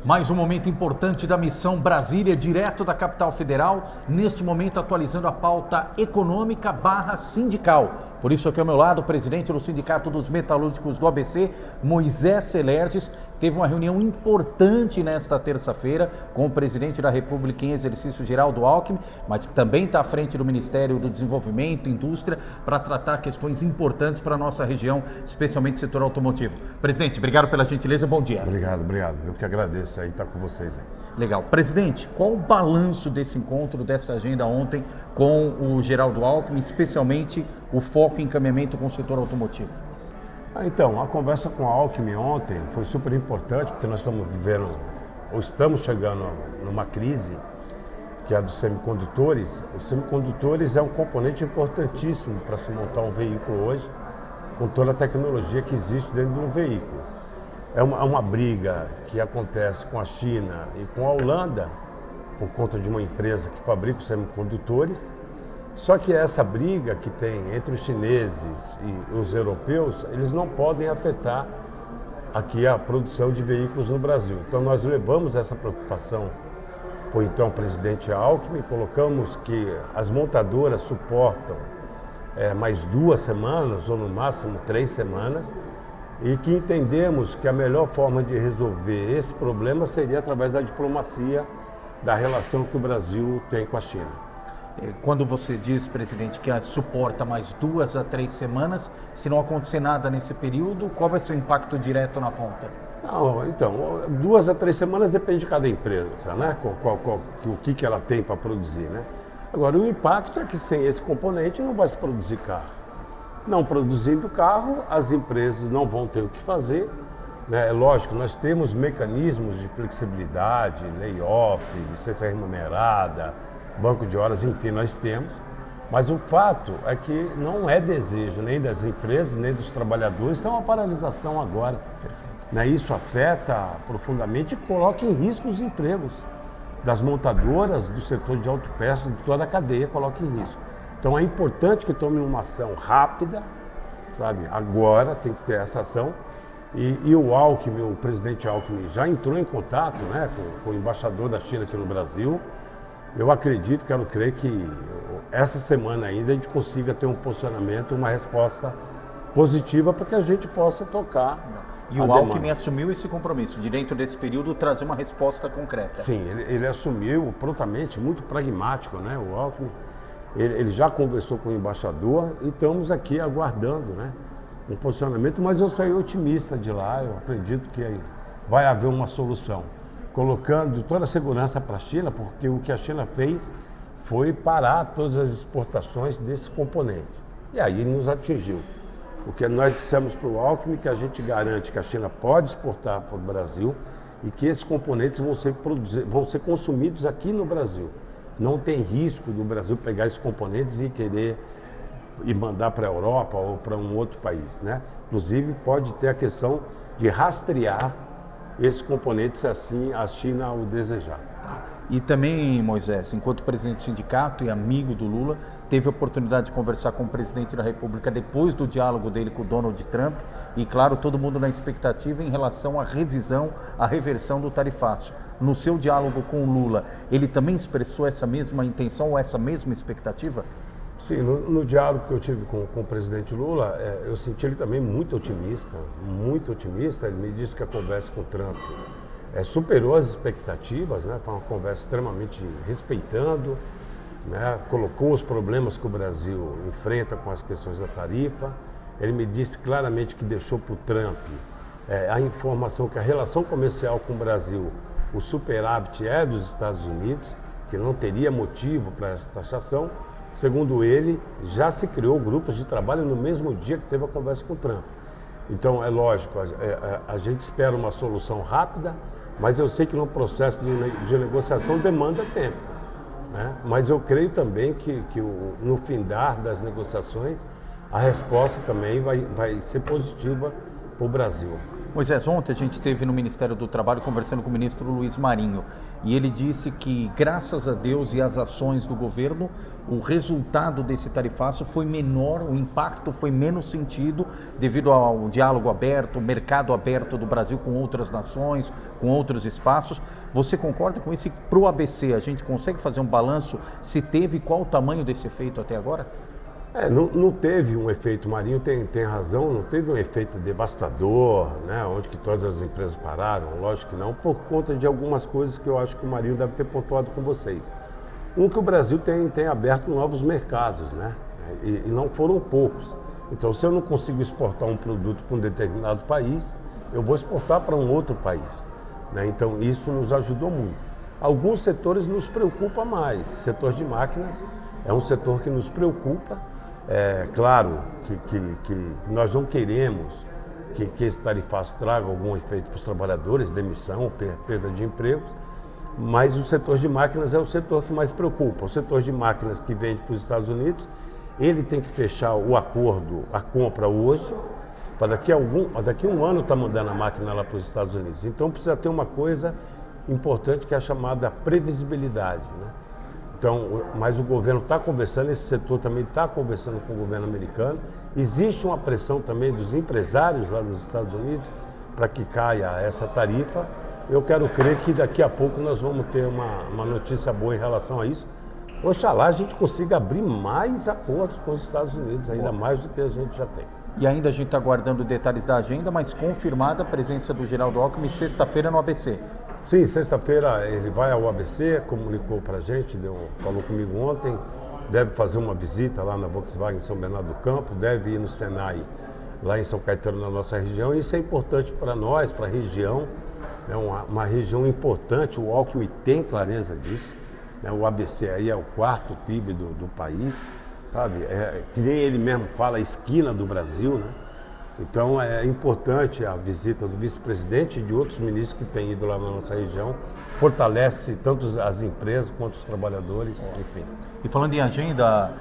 Mais um momento importante da Missão Brasília, direto da capital federal, neste momento atualizando a pauta econômica / sindical. Por isso aqui ao meu lado, o presidente do Sindicato dos Metalúrgicos do ABC, Moisés Celerges, teve uma reunião importante nesta terça-feira com o presidente da República em exercício, Geraldo Alckmin, mas que também está à frente do Ministério do Desenvolvimento e Indústria para tratar questões importantes para a nossa região, especialmente o setor automotivo. Presidente, obrigado pela gentileza, bom dia. Obrigado. Eu que agradeço aí estar com vocês aí. Legal. Presidente, qual o balanço desse encontro, dessa agenda ontem com o Geraldo Alckmin, especialmente o foco em encaminhamento com o setor automotivo? Então, a conversa com a Alckmin ontem foi super importante, porque nós estamos vivendo, ou estamos chegando numa crise, que é a dos semicondutores. Os semicondutores é um componente importantíssimo para se montar um veículo hoje, com toda a tecnologia que existe dentro de um veículo. É uma briga que acontece com a China e com a Holanda, por conta de uma empresa que fabrica os semicondutores. Só que essa briga que tem entre os chineses e os europeus, eles não podem afetar aqui a produção de veículos no Brasil. Então nós levamos essa preocupação para o então presidente Alckmin, colocamos que as montadoras suportam mais 2 semanas ou no máximo 3 semanas, e que entendemos que a melhor forma de resolver esse problema seria através da diplomacia, da relação que o Brasil tem com a China. Quando você diz, presidente, que suporta mais 2 a 3 semanas, se não acontecer nada nesse período, qual vai ser o impacto direto na ponta? Não, então, 2 a 3 semanas depende de cada empresa, né? O que ela tem para produzir, né? Agora, o impacto é que sem esse componente não vai se produzir carro. Não produzindo carro, as empresas não vão ter o que fazer, né? É lógico, nós temos mecanismos de flexibilidade, layoff, licença remunerada, banco de horas, enfim, nós temos. Mas o fato é que não é desejo nem das empresas, nem dos trabalhadores, é uma paralisação agora. Né? Isso afeta profundamente e coloca em risco os empregos das montadoras, do setor de autopeças, de toda a cadeia, coloca em risco. Então é importante que tome uma ação rápida, sabe? Agora tem que ter essa ação. E o Alckmin, o presidente Alckmin, já entrou em contato, né, com o embaixador da China aqui no Brasil. Eu acredito, quero crer que essa semana ainda a gente consiga ter um posicionamento, uma resposta positiva para que a gente possa tocar. E o Alckmin assumiu esse compromisso, de dentro desse período trazer uma resposta concreta. Sim, ele assumiu prontamente, muito pragmático, né? O Alckmin, ele já conversou com o embaixador e estamos aqui aguardando, né, um posicionamento, mas eu saí otimista de lá, eu acredito que vai haver uma solução, colocando toda a segurança para a China, porque o que a China fez foi parar todas as exportações desse componente. E aí nos atingiu. O que nós dissemos para o Alckmin que a gente garante que a China pode exportar para o Brasil e que esses componentes vão ser consumidos aqui no Brasil. Não tem risco do Brasil pegar esses componentes e querer ir mandar para a Europa ou para um outro país, né? Inclusive pode ter a questão de rastrear esses componentes se assim a China o desejar. E também, Moisés, enquanto presidente do sindicato e amigo do Lula, teve a oportunidade de conversar com o presidente da República depois do diálogo dele com o Donald Trump e, claro, todo mundo na expectativa em relação à revisão, à reversão do tarifaço. No seu diálogo com o Lula, ele também expressou essa mesma intenção ou essa mesma expectativa? Sim, no diálogo que eu tive com o presidente Lula, eu senti ele também muito otimista, muito otimista. Ele me disse que a conversa com o Trump superou as expectativas, né? Foi uma conversa extremamente respeitando, né? Colocou os problemas que o Brasil enfrenta com as questões da tarifa. Ele me disse claramente que deixou para o Trump a informação que a relação comercial com o Brasil, o superávit é dos Estados Unidos, que não teria motivo para essa taxação. Segundo ele, já se criou grupos de trabalho no mesmo dia que teve a conversa com o Trump. Então, é lógico, a gente espera uma solução rápida, mas eu sei que no processo de negociação demanda tempo, né? Mas eu creio também que no findar das negociações, a resposta também vai ser positiva para o Brasil. Moisés, ontem a gente esteve no Ministério do Trabalho conversando com o ministro Luiz Marinho e ele disse que, graças a Deus e às ações do governo, o resultado desse tarifaço foi menor, o impacto foi menos sentido devido ao diálogo aberto, mercado aberto do Brasil com outras nações, com outros espaços. Você concorda com isso? E para o ABC, a gente consegue fazer um balanço se teve e qual o tamanho desse efeito até agora? Não teve um efeito, Marinho tem razão, não teve um efeito devastador, né, onde que todas as empresas pararam, lógico que não, por conta de algumas coisas que eu acho que o Marinho deve ter pontuado com vocês. Que o Brasil tem aberto novos mercados, né, e não foram poucos. Então, se eu não consigo exportar um produto para um determinado país, eu vou exportar para um outro país, né, então isso nos ajudou muito. Alguns setores nos preocupam mais, setor de máquinas é um setor que nos preocupa. É claro que nós não queremos que esse tarifaço traga algum efeito para os trabalhadores, demissão, perda de empregos, mas o setor de máquinas é o setor que mais preocupa. O setor de máquinas que vende para os Estados Unidos, ele tem que fechar o acordo, a compra hoje, para daqui a um ano estar mandando a máquina lá para os Estados Unidos. Então precisa ter uma coisa importante que é a chamada previsibilidade, né? Então, mas o governo está conversando, esse setor também está conversando com o governo americano. Existe uma pressão também dos empresários lá nos Estados Unidos para que caia essa tarifa. Eu quero crer que daqui a pouco nós vamos ter uma notícia boa em relação a isso. Oxalá a gente consiga abrir mais acordos com os Estados Unidos, ainda mais do que a gente já tem. E ainda a gente está aguardando detalhes da agenda, mas confirmada a presença do Geraldo Alckmin sexta-feira no ABC. Sim, sexta-feira ele vai ao ABC, comunicou para a gente, falou comigo ontem, deve fazer uma visita lá na Volkswagen em São Bernardo do Campo, deve ir no Senai lá em São Caetano, na nossa região. Isso é importante para nós, para a região, é uma região importante, o Alckmin tem clareza disso, né? O ABC aí é o quarto PIB do país, sabe? Que nem ele mesmo fala, a esquina do Brasil, né? Então é importante a visita do vice-presidente e de outros ministros que têm ido lá na nossa região, fortalece tanto as empresas quanto os trabalhadores, enfim. E falando em agenda,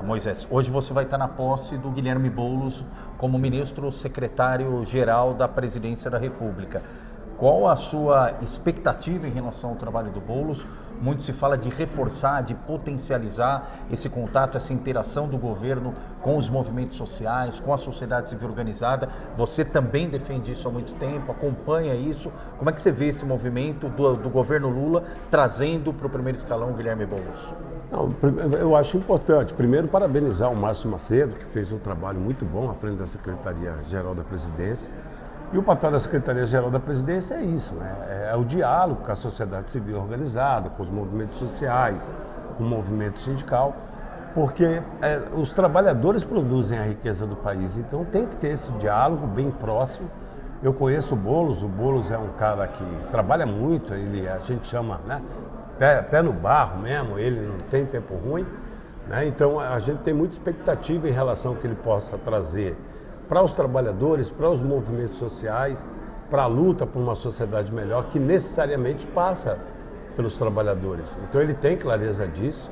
Moisés, hoje você vai estar na posse do Guilherme Boulos como ministro secretário-geral da Presidência da República. Qual a sua expectativa em relação ao trabalho do Boulos? Muito se fala de reforçar, de potencializar esse contato, essa interação do governo com os movimentos sociais, com a sociedade civil organizada. Você também defende isso há muito tempo, acompanha isso. Como é que você vê esse movimento do governo Lula trazendo para o primeiro escalão o Guilherme Boulos? Não, eu acho importante, primeiro, parabenizar o Márcio Macedo, que fez um trabalho muito bom à frente da Secretaria-Geral da Presidência. E o papel da Secretaria-Geral da Presidência é isso, né? É o diálogo com a sociedade civil organizada, com os movimentos sociais, com o movimento sindical, porque os trabalhadores produzem a riqueza do país, então tem que ter esse diálogo bem próximo. Eu conheço o Boulos é um cara que trabalha muito, a gente chama, né, pé no barro mesmo, ele não tem tempo ruim, né? Então a gente tem muita expectativa em relação ao que ele possa trazer para os trabalhadores, para os movimentos sociais, para a luta por uma sociedade melhor, que necessariamente passa pelos trabalhadores. Então ele tem clareza disso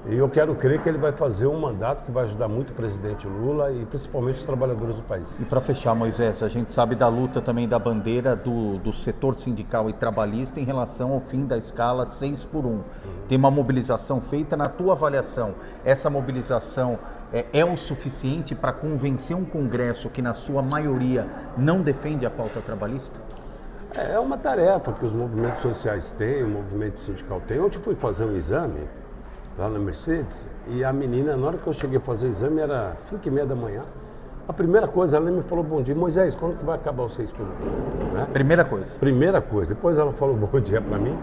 e eu quero crer que ele vai fazer um mandato que vai ajudar muito o presidente Lula e principalmente os trabalhadores do país. E para fechar, Moisés, a gente sabe da luta também da bandeira do setor sindical e trabalhista em relação ao fim da escala 6x1. Tem uma mobilização feita. Na tua avaliação, essa mobilização é o suficiente para convencer um Congresso que, na sua maioria, não defende a pauta trabalhista? É uma tarefa que os movimentos sociais têm, o movimento sindical tem. Ontem fui fazer um exame lá na Mercedes e a menina, na hora que eu cheguei a fazer o exame, era 5h30 da manhã. A primeira coisa, ela me falou bom dia. Moisés, quando que vai acabar o 6x1? Né? Primeira coisa. Primeira coisa. Depois ela falou bom dia para mim.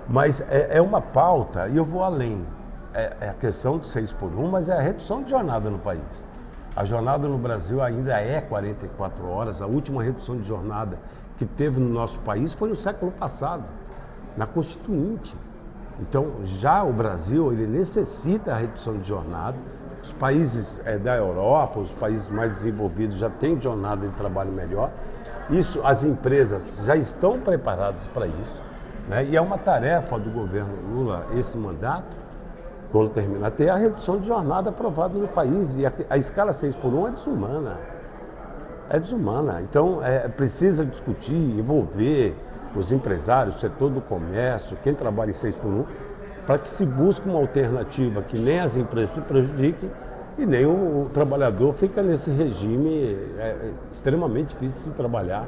Mas é uma pauta e eu vou além. É a questão de 6x1, mas é a redução de jornada no país. A jornada no Brasil ainda é 44 horas. A última redução de jornada que teve no nosso país foi no século passado, na Constituinte. Então, já o Brasil, ele necessita a redução de jornada. Os países da Europa, os países mais desenvolvidos já têm jornada de trabalho melhor. Isso, as empresas já estão preparadas para isso, né? E é uma tarefa do governo Lula, esse mandato, quando terminar, ter a redução de jornada aprovada no país. E a escala 6x1 é desumana. É desumana. Então, precisa discutir, envolver os empresários, o setor do comércio, quem trabalha em 6x1, para que se busque uma alternativa que nem as empresas se prejudiquem e nem o trabalhador fica nesse regime extremamente difícil de se trabalhar.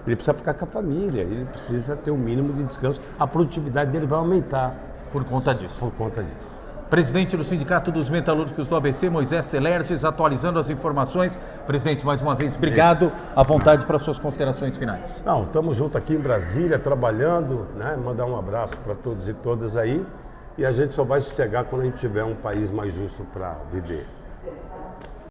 Ele precisa ficar com a família, ele precisa ter um mínimo de descanso. A produtividade dele vai aumentar. Por conta disso. Por conta disso. Presidente do Sindicato dos Metalúrgicos do ABC, Moisés Celerges, atualizando as informações. Presidente, mais uma vez, obrigado. À vontade para suas considerações finais. Não, estamos juntos aqui em Brasília, trabalhando, né? Mandar um abraço para todos e todas aí. E a gente só vai sossegar quando a gente tiver um país mais justo para viver.